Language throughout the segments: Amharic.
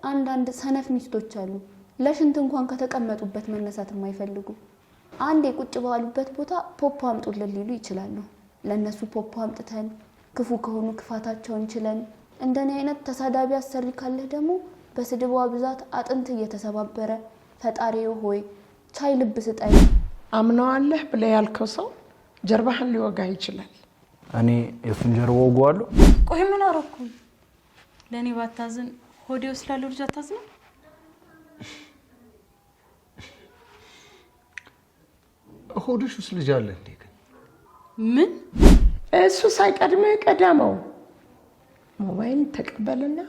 አንዳንድ ሰነፍ ሚስቶች አሉ ለሽንት እንኳን ከተቀመጡበት መነሳት የማይፈልጉ አንዴ ቁጭ ባሉበት ቦታ ፖፖ አምጡልን ሊሉ ይችላሉ ለነሱ ፖፖ አምጥተን ክፉ ከሆኑ ክፋታቸውን ችለን እንደኔ አይነት ተሳዳቢ አሰሪ ካለ ደግሞ በስድቧ ብዛት አጥንት እየተሰባበረ ፈጣሪው ሆይ ቻይ ልብ ስጠኝ አምነዋለህ ብለ ያልከው ሰው ጀርባህን ሊወጋ ይችላል እኔ የሱን ጀርባ ወጓለሁ ቆይ ምን አረኩ ለኔ ባታዝን ሆዴው ስላለው ልጅ አታዝን ሆድሽ ውስጥ ልጅ አለ እንዴ ምን እሱ ሳይቀድም ቀዳመው ሞባይል ተቀበልና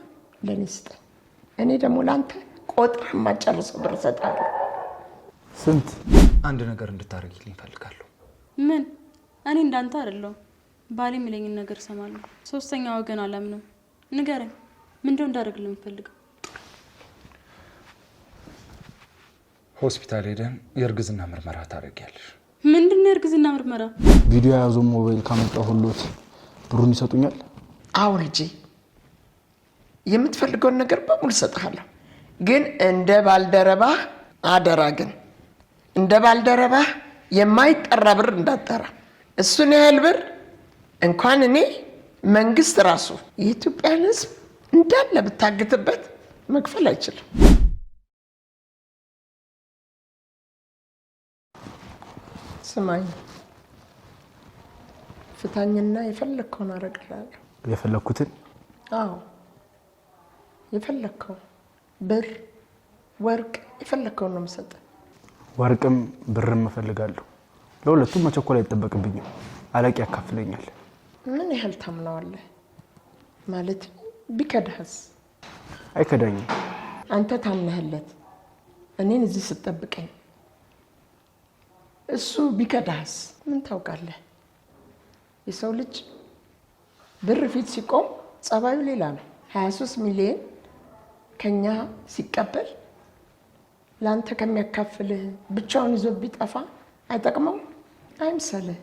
ለኔ ስጠ እኔ ደግሞ ላንተ ቆጥረህ ማጨርሰው ብር ሰጣለሁ ስንት አንድ ነገር እንድታረግልኝ ፈልጋለሁ ምን እኔ እንዳንተ አይደለም ባሌ የሚለኝን ነገር ሰማለሁ ሶስተኛ ወገን አላምንም ንገረኝ ምንድነው እንዳደርግልኝ ፈልገው ሆስፒታል ሄደን የእርግዝና ምርመራ ታደርጊያለሽ ምንድነው የእርግዝና ምርመራ ቪዲዮ ያዘው ሞባይል ካመጣው ሁሉት ብሩን ይሰጡኛል አው ልጅ የምትፈልገው ነገር በሙሉ ሰጣለሁ ግን እንደ ባልደረባ አደራ ግን እንደ ባልደረባ የማይጠራ ብር እንዳጠራ እሱን ያህል ብር እንኳን እኔ መንግስት ራሱ የኢትዮጵያ ሕዝብ እንዳለ ብታግትበት መክፈል አይችልም ስማኝ ፍታኝና የፈለከውን አረግላለሁ የፈለኩትን አዎ የፈለከው ብር ወርቅ የፈለከውን ነው መስጠት ወርቅም ብርም እፈልጋለሁ ለሁለቱም መቸኮል አይተበቅብኝም አለቂ ያካፍለኛል ምን ያህል ታምናዋለህ ማለት ቢከዳህስ አይከዳኝም አንተ ታምነህለት እኔን እዚህ ስትጠብቀኝ እሱ ቢከዳህስ ምን ታውቃለህ የሰው ልጅ ብር ፊት ሲቆም ጸባዩ ሌላ ነው 23 ሚሊዮን ከኛ ሲቀበል ላንተ ከሚያካፍልህ ብቻውን ይዞ ቢጠፋ አይጠቅመው አይምሰልህ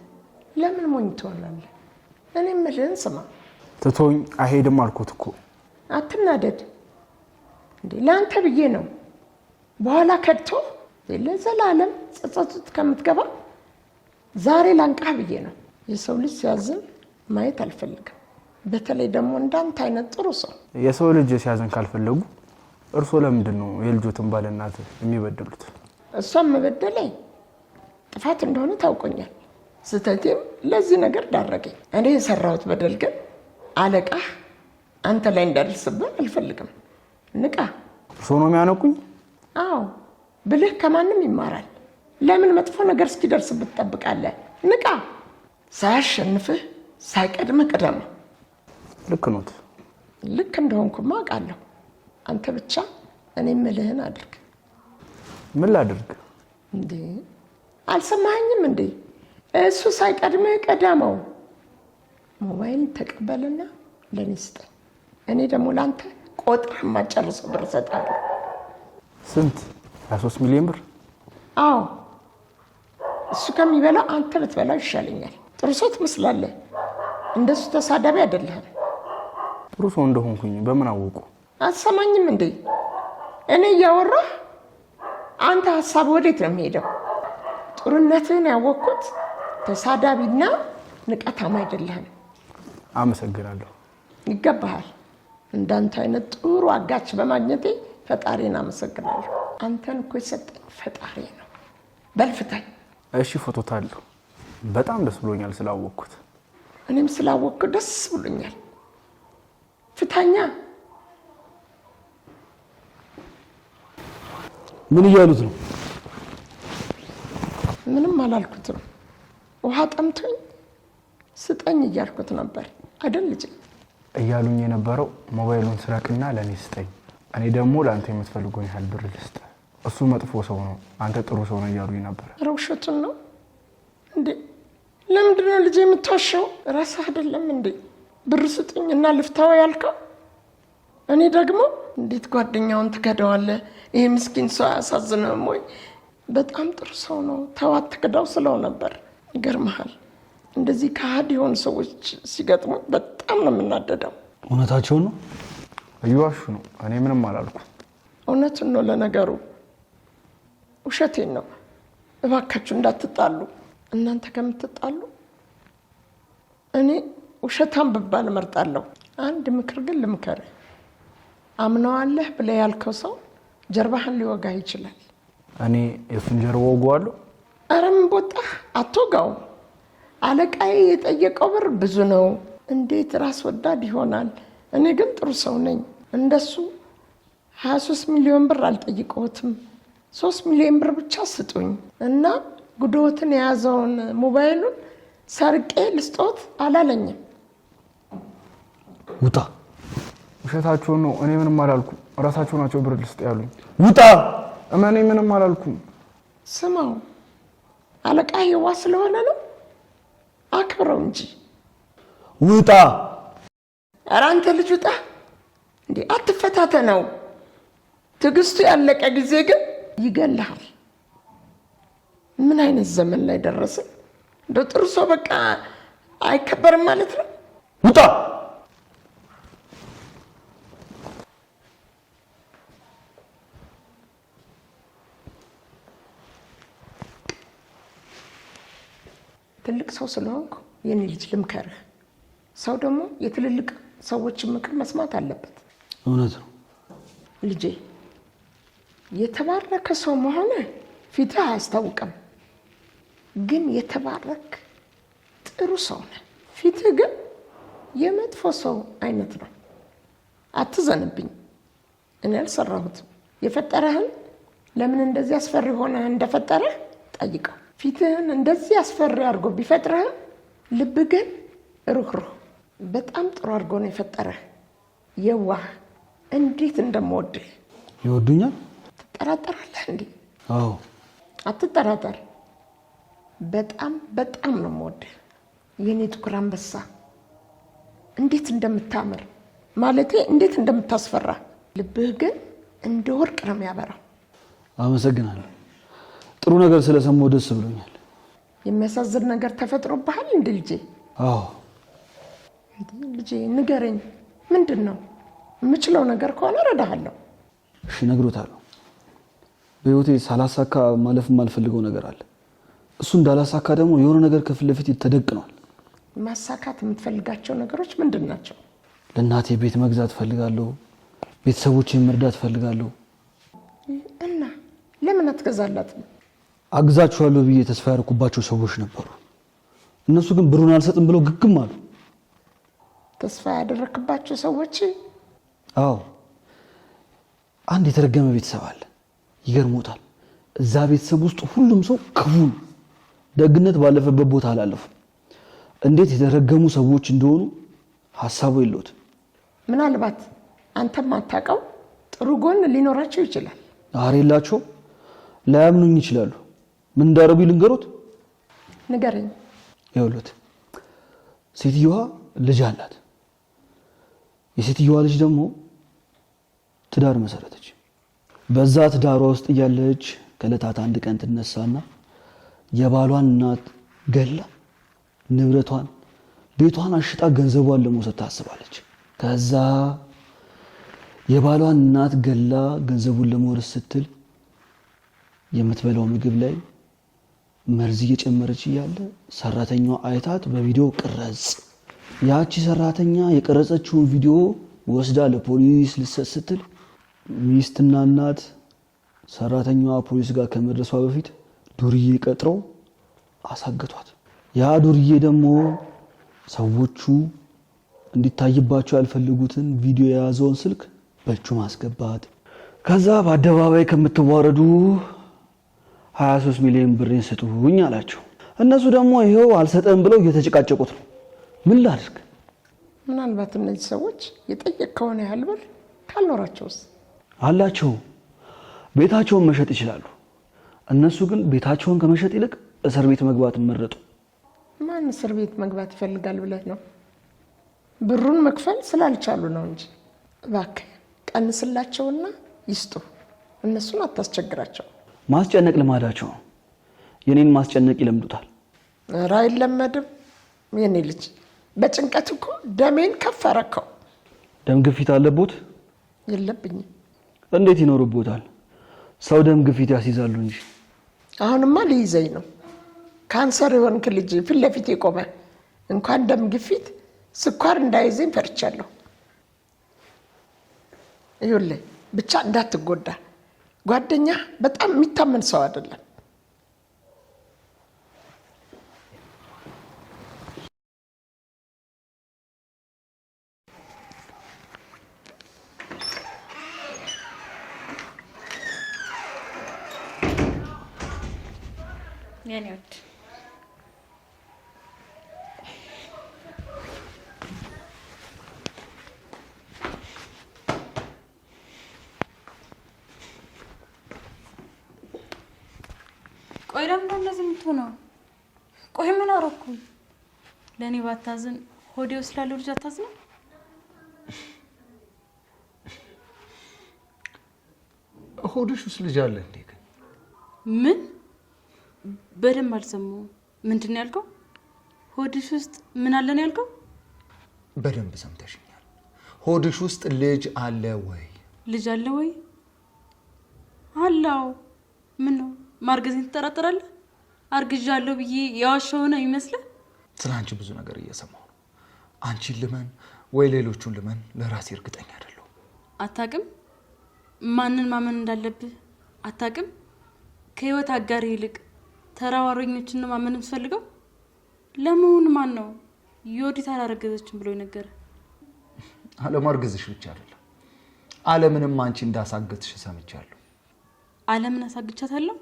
ለምን ሞኝ ትሆናለህ እኔ ምልህን ስማ ትቶኝ አይሄድም አልኩት እኮ አትናደድ እንዴ ላንተ ብዬ ነው በኋላ ከድቶ ለዘላለም ጸጸቱት ከምትገባ ዛሬ ላንቃህ ብዬ ነው የሰው ልጅ ሲያዝን ማየት አልፈልግም በተለይ ደግሞ እንዳንተ አይነት ጥሩ ሰው የሰው ልጅ ሲያዝን ካልፈለጉ እርሶ ለምንድን ነው የልጆትን ባለናት የሚበደሉት እሷም መበደለኝ ጥፋት እንደሆነ ታውቆኛል ስተቴም ለዚህ ነገር ዳረገኝ እኔ የሰራሁት በደል ግን አለቃህ አንተ ላይ እንዳደርስብህ አልፈልግም ንቃ እርሶ ነው የሚያነቁኝ አዎ ብልህ ከማንም ይማራል ለምን መጥፎ ነገር እስኪደርስብህ ትጠብቃለህ ንቃ ሳያሸንፍህ ሳይቀድምህ ቅደም ልክ ኖት ልክ እንደሆንኩማ አውቃለሁ አንተ ብቻ እኔ ምልህን አድርግ ምን ላድርግ እንዴ አልሰማኸኝም እንዴ እሱ ሳይቀድምህ ቀዳመው ሞባይል ተቀበልና ለኔ ስጠ እኔ ደግሞ ላንተ ቆጥረህ ማጨርሰው ብር ሰጣለሁ ስንት 23 ሚሊዮን ብር አዎ እሱ ከሚበላ አንተ ብትበላው ይሻለኛል ጥሩ ሰው ትመስላለህ እንደሱ ተሳዳቢ አይደለህም ጥሩ ሰው እንደሆንኩኝ በምን አወቁ አትሰማኝም እንዴ እኔ እያወራህ አንተ ሐሳብ ወዴት ነው የሚሄደው ጥሩነትህን ያወቅኩት ተሳዳቢና ንቀታም አይደለህም አመሰግናለሁ ይገባሃል እንዳንተ አይነት ጥሩ አጋች በማግኘቴ ፈጣሪን አመሰግናለሁ አንተን እኮ የሰጠኝ ፈጣሪ ነው በልፍታኝ እሺ ፎቶ ታለው በጣም ደስ ብሎኛል ስላወቅኩት እኔም ስላወቅኩ ደስ ብሎኛል ፍታኛ ምን እያሉት ነው ምንም አላልኩትም ውሃ ጠምቶኝ ስጠኝ እያልኩት ነበር አይደል ልጅ እያሉኝ የነበረው ሞባይሉን ስራቅና ለኔ ስጠኝ እኔ ደግሞ ላንተ የምትፈልገውን ያህል ብር ልስጥ እሱ መጥፎ ሰው ነው አንተ ጥሩ ሰው ነው እያሉኝ ነበር ረውሸቱን ነው እንዴ ለምንድን ነው ልጅ የምትዋሸው ራስህ አይደለም እንዴ ብር ስጠኝና ልፍታው ያልከው እኔ ደግሞ እንዴት ጓደኛውን ትከዳዋለህ ይሄ ምስኪን ሰው ያሳዝነው ወይ በጣም ጥሩ ሰው ነው ተዋት ትከዳው ስለው ነበር ይገርምሃል እንደዚህ ከሃዲ የሆኑ ሰዎች ሲገጥሙ በጣም ነው የምናደደው እውነታቸው ነው እዩዋሹ ነው እኔ ምንም አላልኩ እውነቱን ነው ለነገሩ፣ ውሸቴን ነው። እባካችሁ እንዳትጣሉ። እናንተ ከምትጣሉ እኔ ውሸታም ብባል እመርጣለሁ። አንድ ምክር ግን ልምከርህ። አምነዋለህ ብለህ ያልከው ሰው ጀርባህን ሊወጋ ይችላል። እኔ የሱን ጀርባ ወጋዋለሁ? ኧረ ምን ቦጣህ፣ አትወጋውም። አለቃዬ የጠየቀው ብር ብዙ ነው፣ እንዴት ራስ ወዳድ ይሆናል? እኔ ግን ጥሩ ሰው ነኝ። እንደሱ 23 ሚሊዮን ብር አልጠይቀውትም። 3 ሚሊዮን ብር ብቻ ስጡኝ እና ጉድዎትን የያዘውን ሞባይሉን ሰርቄ ልስጦት አላለኝም። ውጣ። ውሸታቸውን ነው። እኔ ምንም አላልኩም። እራሳቸው ናቸው ብር ልስጥ ያሉኝ። ውጣ። እኔ ምንም አላልኩም። ስማው፣ አለቃ የዋ ስለሆነ ነው፣ አክብረው እንጂ። ውጣ። ኧረ አንተ ልጅ ውጣ። እንዴ አትፈታተነው። ትዕግስቱ ያለቀ ጊዜ ግን ይገልሃል። ምን አይነት ዘመን ላይ ደረስን? እንደ ጥሩ ሰው በቃ አይከበርም ማለት ነው። ውጣ። ትልቅ ሰው ስለሆንኩ የኔ ልጅ ልምከርህ። ሰው ደግሞ የትልልቅ ሰዎችን ምክር መስማት አለበት። እውነት ነው ልጄ። የተባረከ ሰው መሆነ ፊትህ አያስታውቅም፣ ግን የተባረክ ጥሩ ሰው ነህ። ፊትህ ግን የመጥፎ ሰው አይነት ነው። አትዘንብኝ። እኔ አልሰራሁትም። የፈጠረህን ለምን እንደዚህ አስፈሪ ሆነህ እንደፈጠረህ ጠይቀው። ፊትህን እንደዚህ አስፈሪ አድርጎ ቢፈጥረህም ልብ ግን ሩህሩህ፣ በጣም ጥሩ አድርጎ ነው የፈጠረህ። የዋህ፣ እንዴት እንደምወድህ። ይወዱኛል? ትጠራጠራለህ እንዴ? አዎ። አትጠራጠር። በጣም በጣም ነው የምወድህ የኔ ጥቁር አንበሳ። እንዴት እንደምታምር ማለቴ እንዴት እንደምታስፈራ። ልብህ ግን እንደ ወርቅ ነው የሚያበራው። አመሰግናለሁ። ጥሩ ነገር ስለሰማሁ ደስ ብሎኛል። የሚያሳዝን ነገር ተፈጥሮብሃል እንዴ ልጄ? አዎ። ልጄ ንገረኝ፣ ምንድን ነው? የምችለው ነገር ከሆነ እረዳሃለሁ። እሺ እነግሮታለሁ። በህይወቴ ሳላሳካ ማለፍ የማልፈልገው ነገር አለ። እሱ እንዳላሳካ ደግሞ የሆነ ነገር ከፊት ለፊት ተደቅኗል። ማሳካት የምትፈልጋቸው ነገሮች ምንድን ናቸው? ለእናቴ ቤት መግዛት ፈልጋለሁ። ቤተሰቦቼን መርዳት ፈልጋለሁ። እና ለምን አትገዛላትም? አግዛችኋለሁ ብዬ ተስፋ ያደረኩባቸው ሰዎች ነበሩ። እነሱ ግን ብሩን አልሰጥም ብለው ግግም አሉ። ተስፋ ያደረክባቸው ሰዎች? አዎ። አንድ የተረገመ ቤተሰብ አለ። ይገርሞታል። እዛ ቤተሰብ ውስጥ ሁሉም ሰው ክፉ ነው። ደግነት ባለፈበት ቦታ አላለፉም። እንዴት የተረገሙ ሰዎች እንደሆኑ ሀሳቡ የለውም። ምናልባት አንተም አታውቀው ጥሩ ጎን ሊኖራቸው ይችላል። ኧረ የላቸውም። ላያምኑኝ ይችላሉ። ምን እንዳደረጉ ልንገሮት? ንገረኝ። ይኸውልዎት፣ ሴትዮዋ ልጅ አላት። የሴትዮዋ ልጅ ደግሞ ትዳር መሰረተች። በዛ ትዳሯ ውስጥ እያለች ከዕለታት አንድ ቀን ትነሳና የባሏን እናት ገላ ንብረቷን፣ ቤቷን አሽጣ ገንዘቧን ለመውሰድ ታስባለች። ከዛ የባሏን እናት ገላ ገንዘቡን ለመውረስ ስትል የምትበላው ምግብ ላይ መርዝ እየጨመረች እያለ ሰራተኛዋ አይታት በቪዲዮ ቅረጽ። ያቺ ሰራተኛ የቀረጸችውን ቪዲዮ ወስዳ ለፖሊስ ልትሰጥ ስትል ሚስትና እናት ሰራተኛዋ ፖሊስ ጋር ከመድረሷ በፊት ዱርዬ ቀጥረው አሳገቷት። ያ ዱርዬ ደግሞ ሰዎቹ እንዲታይባቸው ያልፈልጉትን ቪዲዮ የያዘውን ስልክ በእጁ ማስገባት፣ ከዛ በአደባባይ ከምትዋረዱ 23 ሚሊዮን ብሬን ስጡኝ አላቸው። እነሱ ደግሞ ይሄው አልሰጠም ብለው እየተጨቃጨቁት ነው። ምን ላድርግ? ምናልባት እነዚህ ሰዎች የጠየቅከውን ያህል ብር ካልኖራቸውስ? አላቸው። ቤታቸውን መሸጥ ይችላሉ። እነሱ ግን ቤታቸውን ከመሸጥ ይልቅ እስር ቤት መግባት መረጡ። ማን እስር ቤት መግባት ይፈልጋል ብለህ ነው? ብሩን መክፈል ስላልቻሉ ነው እንጂ። እባክህ ቀንስላቸውና ይስጡ። እነሱን አታስቸግራቸው። ማስጨነቅ ልማዳቸው ነው። የኔን ማስጨነቅ ይለምዱታል። ኧረ አይለመድም የኔ ልጅ። በጭንቀት እኮ ደሜን ከፍ አረከው። ደም ግፊት አለቦት? የለብኝም። እንዴት ይኖርቦታል? ሰው ደም ግፊት ያስይዛሉ እንጂ። አሁንማ ሊይዘኝ ነው። ካንሰር የሆንክ ልጅ ፊት ለፊት የቆመ እንኳን ደም ግፊት ስኳር እንዳይዘኝ ፈርቻለሁ። ይኸውልህ ብቻ እንዳትጎዳ። ጓደኛ በጣም የሚታመን ሰው አይደለም። የኔ ወድ ቆይ ለምን እንደዚህ የምትሆነው? ቆይ ምን አደረኩኝ? ለእኔ ባታዝን ሆዴ ውስጥ ላለው ልጅ አታዝንም? ሆድሽ ውስጥ ልጅ አለ እንዴ? ምን? በደንብ አልሰማሁም። ምንድን ነው ያልከው? ሆድሽ ውስጥ ምን አለ ነው ያልከው? በደንብ ሰምተሽኛል። ሆድሽ ውስጥ ልጅ አለ ወይ? ልጅ አለ ወይ? አላው። ምን ነው ማርገዜን ትጠራጠራለህ? አርግዣለሁ ብዬ የዋሸው ነው ይመስልህ? ስለ አንቺ ብዙ ነገር እየሰማሁ ነው። አንቺን ልመን ወይ ሌሎቹን ልመን ለራሴ እርግጠኛ አይደለሁ። አታውቅም? ማንን ማመን እንዳለብህ አታውቅም? ከህይወት አጋሪ ይልቅ ተራዋሪኞችን ነው ማመን የምትፈልገው? ለመሆኑ ማን ነው ዮዲት አላረገዘችም ብሎ ይነገር? አለማርገዝሽ ብቻ አይደለም፣ ዓለምንም አንቺ እንዳሳገትሽ ሰምቻለሁ። ዓለምን አሳግቻታለሁ?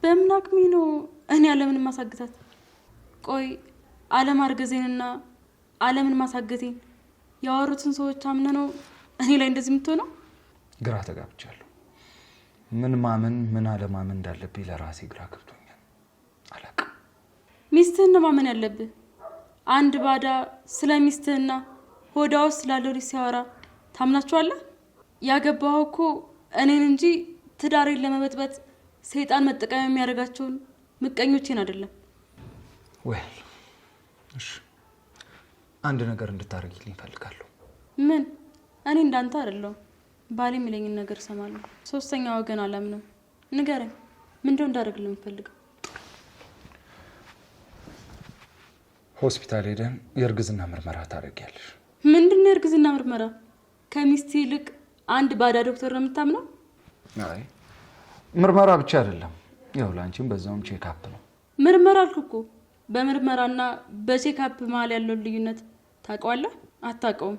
በምን አቅሜ ነው እኔ ዓለምን ማሳግታት? ቆይ አለማርገዜንና ዓለምን ማሳገቴን ያወሩትን ሰዎች አምነ ነው እኔ ላይ እንደዚህ የምትሆነው? ግራ ተጋብቻለሁ። ምን ማመን ምን አለማመን እንዳለብኝ ለራሴ ግራ ገብቶኛል። አላውቅም። ሚስትህን ነው ማመን ያለብህ። አንድ ባዳ ስለ ሚስትህና ሆዷ ውስጥ ስላለው ልጅ ሲያወራ ታምናቸዋለህ? ያገባኸው እኮ እኔን እንጂ ትዳሬን ለመበጥበጥ ሰይጣን መጠቀሚያ የሚያደርጋቸውን ምቀኞቼን አይደለም። ወል እሺ፣ አንድ ነገር እንድታደርጊልኝ እፈልጋለሁ። ምን? እኔ እንዳንተ አይደለሁም። ባሌ የሚለኝን ነገር እሰማለሁ። ሶስተኛ ወገን አላምንም። ንገረኝ፣ ምንድነው እንዳደርግልህ የምፈልገው? ሆስፒታል ሄደን የእርግዝና ምርመራ ታደርጊያለሽ። ምንድነው የእርግዝና ምርመራ? ከሚስት ይልቅ አንድ ባዳ ዶክተር ነው የምታምነው? አይ ምርመራ ብቻ አይደለም፣ ያው ላንቺም በዛውም ቼክአፕ ነው። ምርመራ አልኩ እኮ። በምርመራና በቼክአፕ መሀል ያለውን ልዩነት ታውቀዋለህ? አታውቀውም።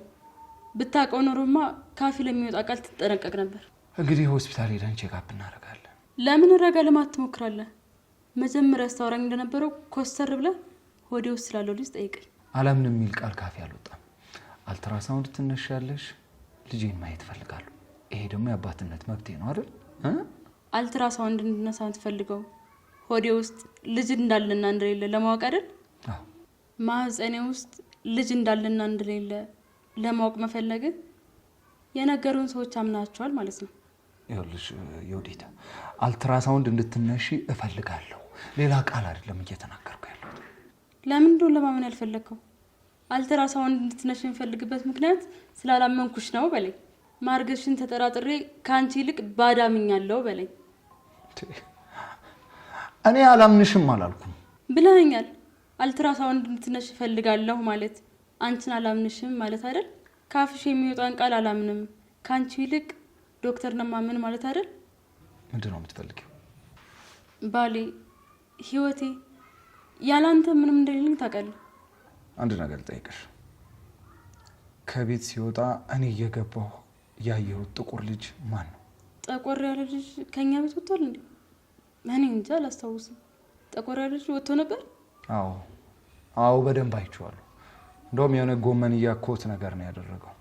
ብታውቀው ኖሮማ ካፊ ለሚወጣ ቃል ትጠነቀቅ ነበር። እንግዲህ ሆስፒታል ሄደን ቼክአፕ እናደርጋለን። ለምን ረጋ ለማለት ትሞክራለህ? መጀመሪያ ስታወራኝ እንደነበረው ኮስተር ብለህ ሆዴ ውስጥ ስላለው ልጅ ጠይቀኝ። አላምን የሚል ቃል ካፊ አልወጣም። አልትራሳውንድ ትነሻለሽ፣ ልጄን ማየት እፈልጋለሁ። ይሄ ደግሞ የአባትነት መብቴ ነው አይደል? አልትራሳውንድ እንድነሳ የምትፈልገው ሆዴ ውስጥ ልጅ እንዳለና እንደሌለ ለማወቅ አይደል? ማህፀኔ ውስጥ ልጅ እንዳለና እንደሌለ ለማወቅ መፈለግ የነገሩን ሰዎች አምናቸዋል ማለት ነው። ይኸውልሽ ዮዲት፣ አልትራሳውንድ እንድትነሺ እፈልጋለሁ። ሌላ ቃል አይደለም እየተናገርኩ ያለሁት። ለምንድነው ለማመን ያልፈለግከው? አልትራሳውንድ እንድትነሺ የምፈልግበት ምክንያት ስላላመንኩሽ ነው በለኝ። ማርገዝሽን ተጠራጥሬ ከአንቺ ይልቅ ባዳ አምኛለሁ በለኝ። እኔ አላምንሽም አላልኩም ብለኸኛል። አልትራሳውንድ እንድትነሺ እፈልጋለሁ ማለት አንቺን አላምንሽም ማለት አይደል? ካፍሽ የሚወጣን ቃል አላምንም ከአንቺ ይልቅ ዶክተር ነው ማመን ማለት አይደል? ምንድን ነው የምትፈልጊው? ባሌ፣ ህይወቴ ያላንተ ምንም እንደሌለኝ ታውቃለህ። አንድ ነገር ልጠይቅሽ። ከቤት ሲወጣ እኔ እየገባሁ ያየሁት ጥቁር ልጅ ማን ነው? ጠቆር ያለ ልጅ ከኛ ቤት ወጥቷል እንዴ? እኔ እንጃ አላስታውስም። ጠቆር ያለ ልጅ ወጥቶ ነበር? አዎ በደንብ አይቼዋለሁ። እንደውም የሆነ ጎመንያ ኮት ነገር ነው ያደረገው።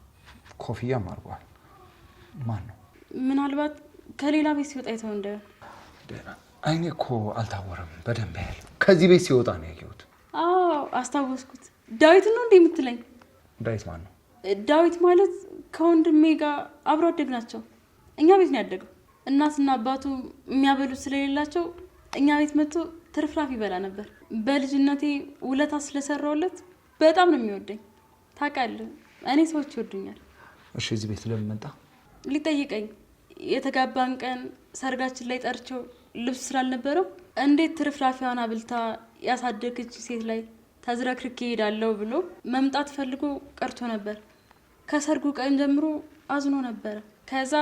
ኮፍያም አድርጓል። ማን ነው? ምናልባት ከሌላ ቤት ሲወጣ አይተው እንዳይሆን። አይኔ እኮ አልታወረም በደንብ ያለ። ከዚህ ቤት ሲወጣ ነው ያየሁት። አዎ አስታወስኩት። ዳዊት ነው እንዴ የምትለኝ? ዳዊት ማን ነው? ዳዊት ማለት ከወንድሜ ጋር አብሮ አደግ ናቸው። እኛ ቤት ነው ያደገው። እናትና አባቱ የሚያበሉት ስለሌላቸው እኛ ቤት መጥቶ ትርፍራፍ ይበላ ነበር። በልጅነቴ ውለታ ስለሰራውለት በጣም ነው የሚወደኝ። ታውቃለህ፣ እኔ ሰዎች ይወዱኛል። እሺ እዚህ ቤት ለምን መጣ? ሊጠይቀኝ የተጋባን ቀን ሰርጋችን ላይ ጠርቸው ልብስ ስላልነበረው እንዴት ትርፍራፊዋን አብልታ ያሳደገች ሴት ላይ ተዝረክርኬ ሄዳለሁ ብሎ መምጣት ፈልጎ ቀርቶ ነበር። ከሰርጉ ቀን ጀምሮ አዝኖ ነበር። ከዛ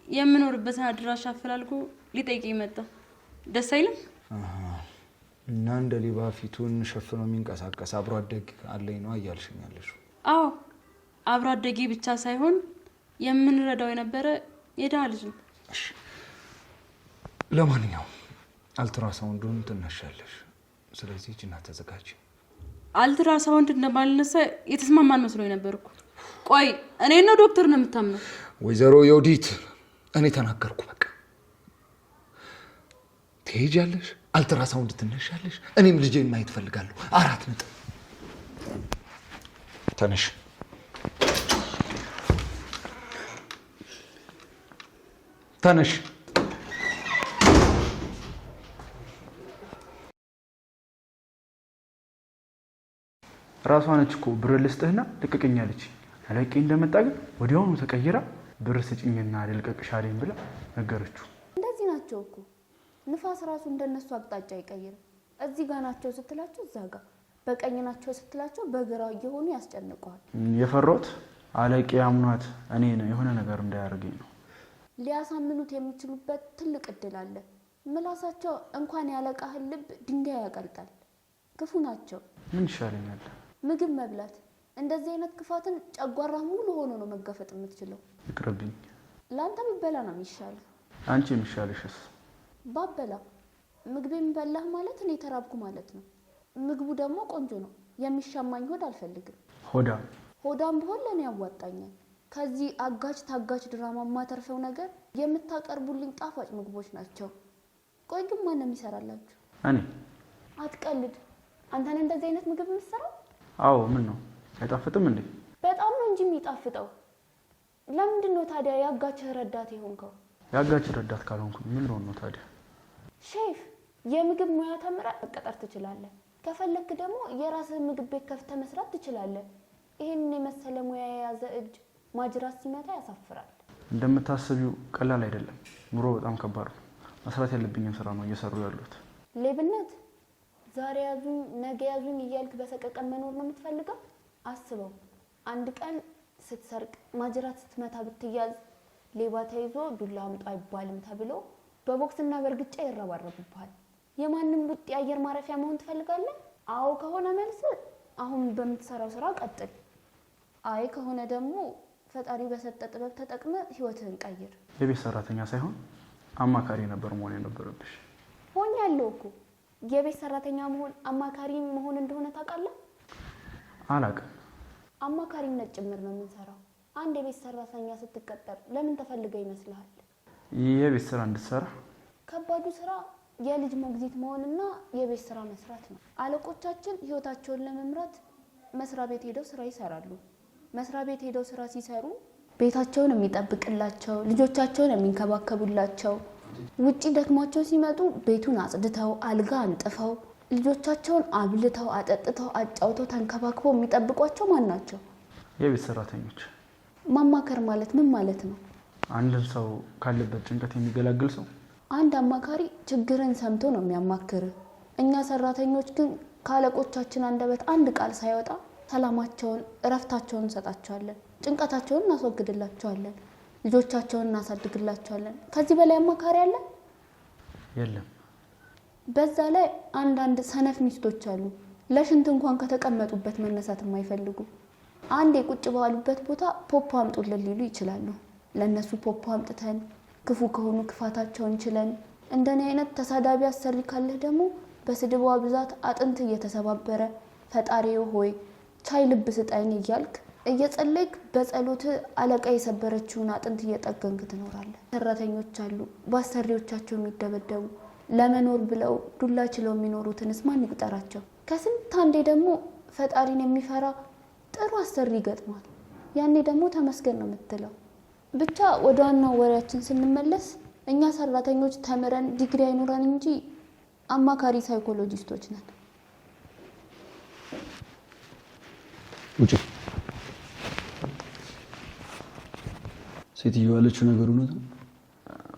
የምኖርበትን አድራሻ አፈላልጎ ሊጠይቀኝ መጣ። ደስ አይልም? እና እንደ ሌባ ፊቱን ሸፍኖ የሚንቀሳቀስ አብሮ አደግ አለኝ ነው እያልሽኛለሽ? አዎ አብሮ አደጌ ብቻ ሳይሆን የምንረዳው የነበረ የድሃ ልጅ ነው። ለማንኛውም አልትራሳውንዱን ትነሻለሽ። ስለዚህ ሂጂና ተዘጋጂ። አልትራሳውንድ እንደማልነሳ የተስማማን መስሎኝ ነበርኩ። ቆይ እኔ ነው ዶክተር ነው የምታምነው? ወይዘሮ የውዲት እኔ ተናገርኩ። በቃ ትሄጃለሽ፣ አልትራሳውንድ ትነሻለሽ። እኔም ልጄን ማየት ፈልጋለሁ። 4 ነጥብ። ተነሽ። ተነሽ። ራሷ ነች እኮ ብር ልስጥህና ልቀቀኛለች። አለቄ እንደመጣ ግን ወዲያውኑ ተቀይራ ብር ስጭኝና ልልቀቅሽ አለኝ ብላ ነገረችው። እንደዚህ ናቸው እኮ። ንፋስ ራሱ እንደነሱ አቅጣጫ አይቀይርም። እዚህ ጋር ናቸው ስትላቸው እዛ ጋር፣ በቀኝ ናቸው ስትላቸው በግራ እየሆኑ ያስጨንቀዋል። የፈራሁት አለቄ አምኗት እኔን የሆነ ነገር እንዳያደርገኝ ነው። ሊያሳምኑት የሚችሉበት ትልቅ እድል አለ። ምላሳቸው እንኳን ያለቃህን ልብ ድንጋይ ያቀልጣል። ክፉ ናቸው። ምን ይሻለኛል? ምግብ መብላት። እንደዚህ አይነት ክፋትን ጨጓራ ሙሉ ሆኖ ነው መጋፈጥ የምትችለው። ይቅርብኝ። ለአንተ ብበላ ነው የሚሻለው። አንቺ የሚሻልሽስ? ባበላ። ምግቤን በላህ ማለት እኔ ተራብኩ ማለት ነው። ምግቡ ደግሞ ቆንጆ ነው። የሚሻማኝ ሆድ አልፈልግም። ሆዳም ብሆን ለእኔ ያዋጣኛል። ከዚህ አጋች ታጋች ድራማ የማተርፈው ነገር የምታቀርቡልኝ ጣፋጭ ምግቦች ናቸው። ቆይ ግን ማን ነው የሚሰራላችሁ? እኔ። አትቀልድ። አንተ ነህ እንደዚህ አይነት ምግብ የምትሰራው? አዎ። ምን ነው አይጣፍጥም እንዴ? በጣም ነው እንጂ የሚጣፍጠው። ለምንድን ነው ታዲያ ያጋች ረዳት የሆንከው? ያጋች ረዳት ካልሆንኩ ምን ልሆን ነው ታዲያ? ሼፍ፣ የምግብ ሙያ ተምረህ መቀጠር ትችላለህ። ከፈለክ ደግሞ የራስህ ምግብ ቤት ከፍተህ መስራት ትችላለህ። ይሄንን የመሰለ ሙያ የያዘ እጅ ማጅራት ሲመታ ያሳፍራል። እንደምታስቢው ቀላል አይደለም። ኑሮ በጣም ከባድ ነው። መስራት ያለብኝን ስራ ነው እየሰሩ ያሉት። ሌብነት፣ ዛሬ ያዙኝ ነገ ያዙኝ እያልክ በሰቀቀን መኖር ነው የምትፈልገው? አስበው፣ አንድ ቀን ስትሰርቅ ማጅራት ስትመታ ብትያዝ ሌባ ተይዞ ዱላ አምጡ አይባልም ተብሎ በቦክስና በእርግጫ ይረባረቡብሃል። የማንም ቡጥ የአየር ማረፊያ መሆን ትፈልጋለህ? አዎ ከሆነ መልስ አሁን በምትሰራው ስራ ቀጥል። አይ ከሆነ ደግሞ ፈጣሪ በሰጠ ጥበብ ተጠቅመ ህይወትህን ቀይር። የቤት ሰራተኛ ሳይሆን አማካሪ ነበር መሆን የነበረብሽ። ሆኝ ያለው እኮ የቤት ሰራተኛ መሆን አማካሪ መሆን እንደሆነ ታውቃለህ? አላውቅም። አማካሪነት ጭምር ነው የምንሰራው። አንድ የቤት ሰራተኛ ስትቀጠር ለምን ተፈልገ ይመስልሃል? የቤት ስራ እንድትሰራ? ከባዱ ስራ የልጅ ሞግዚት መሆንና የቤት ስራ መስራት ነው። አለቆቻችን ህይወታቸውን ለመምራት መስሪያ ቤት ሄደው ስራ ይሰራሉ። መስሪያ ቤት ሄደው ስራ ሲሰሩ ቤታቸውን የሚጠብቅላቸው፣ ልጆቻቸውን የሚንከባከቡላቸው፣ ውጪ ደክሟቸው ሲመጡ ቤቱን አጽድተው አልጋ አንጥፈው ልጆቻቸውን አብልተው አጠጥተው አጫውተው ተንከባክበው የሚጠብቋቸው ማን ናቸው? የቤት ሰራተኞች። ማማከር ማለት ምን ማለት ነው? አንድን ሰው ካለበት ጭንቀት የሚገላግል ሰው። አንድ አማካሪ ችግርን ሰምቶ ነው የሚያማክር። እኛ ሰራተኞች ግን ካለቆቻችን አንደበት አንድ ቃል ሳይወጣ ሰላማቸውን፣ እረፍታቸውን እንሰጣቸዋለን፣ ጭንቀታቸውን እናስወግድላቸዋለን፣ ልጆቻቸውን እናሳድግላቸዋለን። ከዚህ በላይ አማካሪ አለ? የለም። በዛ ላይ አንዳንድ ሰነፍ ሚስቶች አሉ፣ ለሽንት እንኳን ከተቀመጡበት መነሳት የማይፈልጉ። አንዴ ቁጭ ባሉበት ቦታ ፖፖ አምጡልን ሊሉ ይችላሉ። ለነሱ ፖፖ አምጥተን ክፉ ከሆኑ ክፋታቸውን ችለን፣ እንደኔ አይነት ተሳዳቢ አሰሪ ካለህ ደግሞ በስድቧ ብዛት አጥንት እየተሰባበረ ፈጣሪው ሆይ ቻይ ልብ ስጠኝ እያልክ እየጸለይክ በጸሎት አለቃ የሰበረችውን አጥንት እየጠገንክ ትኖራለህ። ሰራተኞች አሉ በአሰሪዎቻቸው የሚደበደቡ፣ ለመኖር ብለው ዱላ ችለው የሚኖሩትንስ ማን ይቁጠራቸው? ከስንት አንዴ ደግሞ ፈጣሪን የሚፈራ ጥሩ አሰሪ ይገጥማል። ያኔ ደግሞ ተመስገን ነው የምትለው። ብቻ ወደ ዋናው ወሬያችን ስንመለስ እኛ ሰራተኞች ተምረን ዲግሪ አይኖረን እንጂ አማካሪ ሳይኮሎጂስቶች ነን። ውጪ። ሴትዮ ያለችው ነገር እውነት ነው?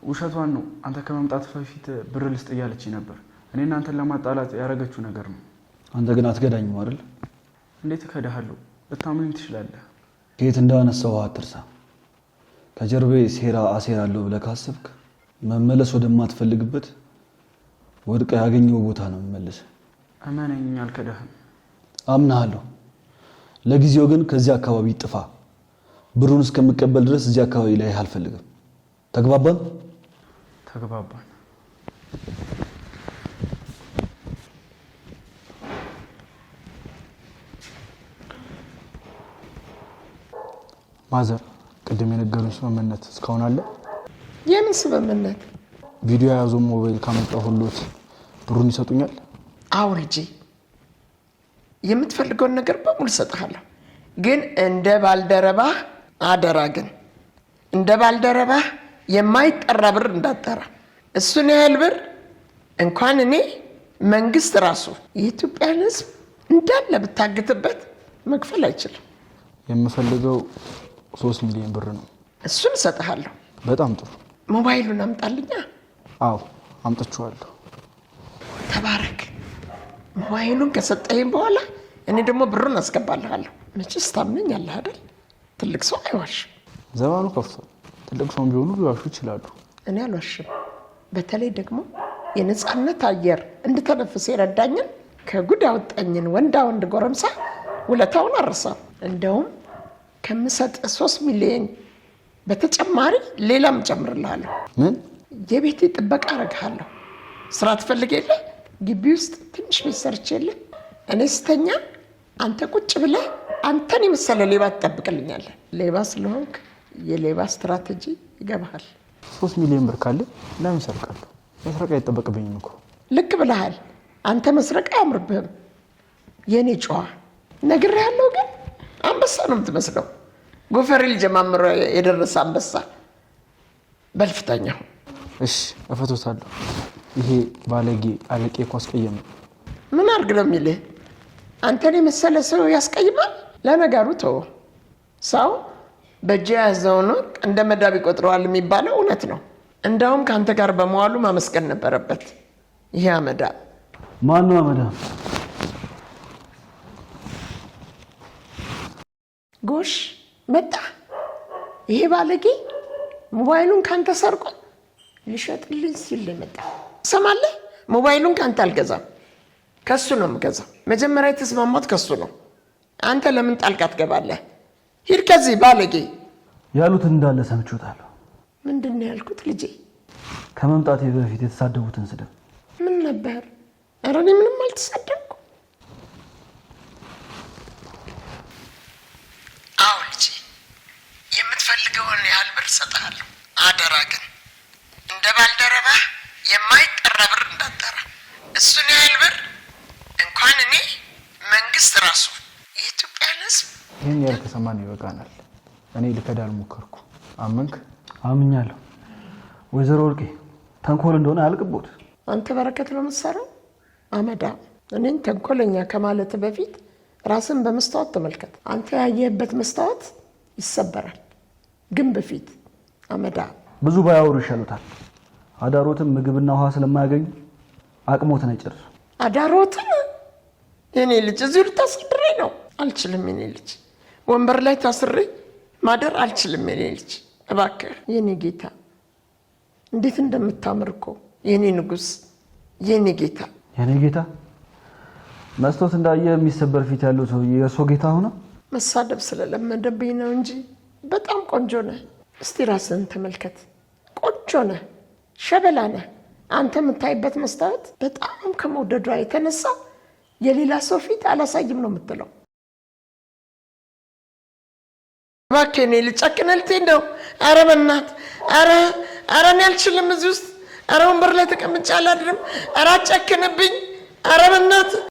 ውሸቷን ነው። አንተ ከመምጣት በፊት ብር ልስጥ እያለችኝ ነበር። እኔና አንተን ለማጣላት ያደረገችው ነገር ነው። አንተ ግን አትገዳኝም አይደል? እንዴት እከዳሃለሁ? ልታምነኝ ትችላለህ። ከየት እንዳነሳው አትርሳ። ከጀርቤ ሴራ አሴራለሁ ብለህ ካሰብክ መመለስ ወደማትፈልግበት ወድቀ ያገኘው ቦታ ነው መመለስ። እመነኝ፣ አልከዳህም። አምናለሁ። ለጊዜው ግን ከዚህ አካባቢ ጥፋ። ብሩን እስከምቀበል ድረስ እዚህ አካባቢ ላይ አልፈልግም። ተግባባን? ተግባባን። ማዘር ቅድም የነገሩኝ ስምምነት እስካሁን አለ? የምን ስምምነት? ቪዲዮ የያዘው ሞባይል ካመጣው ሁሉት ብሩን ይሰጡኛል? አዎ ልጄ፣ የምትፈልገውን ነገር በሙሉ ሰጥሃለሁ። ግን እንደ ባልደረባ አደራ። ግን እንደ ባልደረባ የማይጠራ ብር እንዳጠራ። እሱን ያህል ብር እንኳን እኔ መንግስት ራሱ የኢትዮጵያን ሕዝብ እንዳለ ብታግትበት መክፈል አይችልም። የምፈልገው 3 ሚሊዮን ብር ነው። እሱን እሰጥሃለሁ። በጣም ጥሩ። ሞባይሉን አምጣልኛ። አዎ አምጥቼዋለሁ። ተባረክ። ሞባይሉን ከሰጠኸኝ በኋላ እኔ ደግሞ ብሩን አስገባልሃለሁ። መቼስ ታምነኛለህ አይደል? ትልቅ ሰው አይዋሽም። ዘመኑ ከፍቷል። ትልቅ ሰው ቢሆኑ ሊዋሹ ይችላሉ። እኔ አልዋሽም። በተለይ ደግሞ የነጻነት አየር እንድተነፍስ የረዳኝን ከጉድ አወጣኝን ወንዳ ወንድ ጎረምሳ ውለታውን አረሳም። እንደውም ከምሰጥ 3 ሚሊዮን በተጨማሪ ሌላም ጨምርልሃለሁ። ምን? የቤቴ ጥበቃ አረግሃለሁ። ስራ ትፈልግ የለ? ግቢ ውስጥ ትንሽ ቤት ሰርቼ የለ? እኔ ስተኛ አንተ ቁጭ ብለህ አንተን የመሰለ ሌባ ትጠብቅልኛለህ። ሌባ ስለሆንክ የሌባ ስትራቴጂ ይገባሃል። 3 ሚሊዮን ብር ካለ ለምን ሰርቃለሁ? መስረቅ አይጠበቅብኝም እኮ። ልክ ብለሃል። አንተ መስረቅ አያምርብህም የኔ ጨዋ። ነግሬሃለሁ። ግን አንበሳ ነው የምትመስለው። ጎፈሬ ሊጀማምሮ የደረሰ አንበሳ። በልፍተኛው። እሺ እፈቶታለሁ። ይሄ ባለጌ አለቄ እኮ አስቀየመኝ። ምን አድርግ ነው የሚልህ? አንተን የመሰለ ሰው ያስቀይማል? ለነገሩ ተው። ሰው በእጅ የያዘውን ወርቅ እንደ መዳብ ይቆጥረዋል የሚባለው እውነት ነው። እንዳውም ከአንተ ጋር በመዋሉ ማመስገን ነበረበት። ይሄ አመዳም። ማነው አመዳም? ጎሽ መጣ። ይሄ ባለጌ ሞባይሉን ካንተ ሰርቆ ሊሸጥልኝ ሲል መጣ። ሰማለህ? ሞባይሉን ካንተ አልገዛም፣ ከሱ ነው የምገዛው። መጀመሪያ የተስማማት ከሱ ነው። አንተ ለምን ጣልቃ ትገባለህ? ሂድ ከዚህ ባለጌ። ያሉትን እንዳለ ሰምቼዋለሁ። ምንድን ነው ያልኩት ልጄ? ከመምጣቴ በፊት የተሳደቡትን ስድብ ምን ነበር? ኧረ እኔ ምንም አልተሳደብኩ። አዎ ልጄ፣ የምትፈልገውን ያህል ብር እሰጥሃለሁ። አደራ ግን እንደ ባልደረባ የማይጠራ ብር እንዳጠራ። እሱን ያህል ብር እንኳን እኔ መንግስት ራሱ የኢትዮጵያን ሕዝብ ይህን ያህል ከሰማን ይበቃናል። እኔ ልከዳ አልሞከርኩ። አመንክ? አምኛለሁ። ወይዘሮ ወርቄ ተንኮል እንደሆነ አያልቅቦት። አንተ በረከት ነው የምትሰራው አመዳ። እኔን ተንኮለኛ ከማለት በፊት ራስን በመስታወት ተመልከት። አንተ ያየህበት መስታወት ይሰበራል። ግን በፊት አመዳ። ብዙ ባያወሩ ይሻሉታል። አዳሮትም ምግብና ውሃ ስለማያገኙ አቅሞትን አይጨርሱ። አዳሮትን? የኔ ልጅ እዚሁ ልታስድሬ ነው? አልችልም የኔ ልጅ። ወንበር ላይ ታስሬ ማደር አልችልም የኔ ልጅ። እባክህ የኔ ጌታ። እንዴት እንደምታምር እኮ የኔ ንጉስ፣ የኔ ጌታ። የኔ ጌታ? መስቶት እንዳየ የሚሰበር ፊት ያለው ሰውዬ የእርሶ ጌታ ሆነ? መሳደብ ስለለመደብኝ ነው እንጂ በጣም ቆንጆ ነህ። እስቲ ራስህን ተመልከት። ቆንጆ ነህ፣ ሸበላ ነህ። አንተ የምታይበት መስታወት በጣም ከመውደዷ የተነሳ የሌላ ሰው ፊት አላሳይም ነው የምትለው። እባክህ እኔ ልጨክነልቴ ነው። ኧረ በእናትህ፣ ኧረ እኔ አልችልም እዚህ ውስጥ። ኧረ ወንበር ላይ ተቀምጬ አላድርም። ኧረ አጨክንብኝ። ኧረ በእናትህ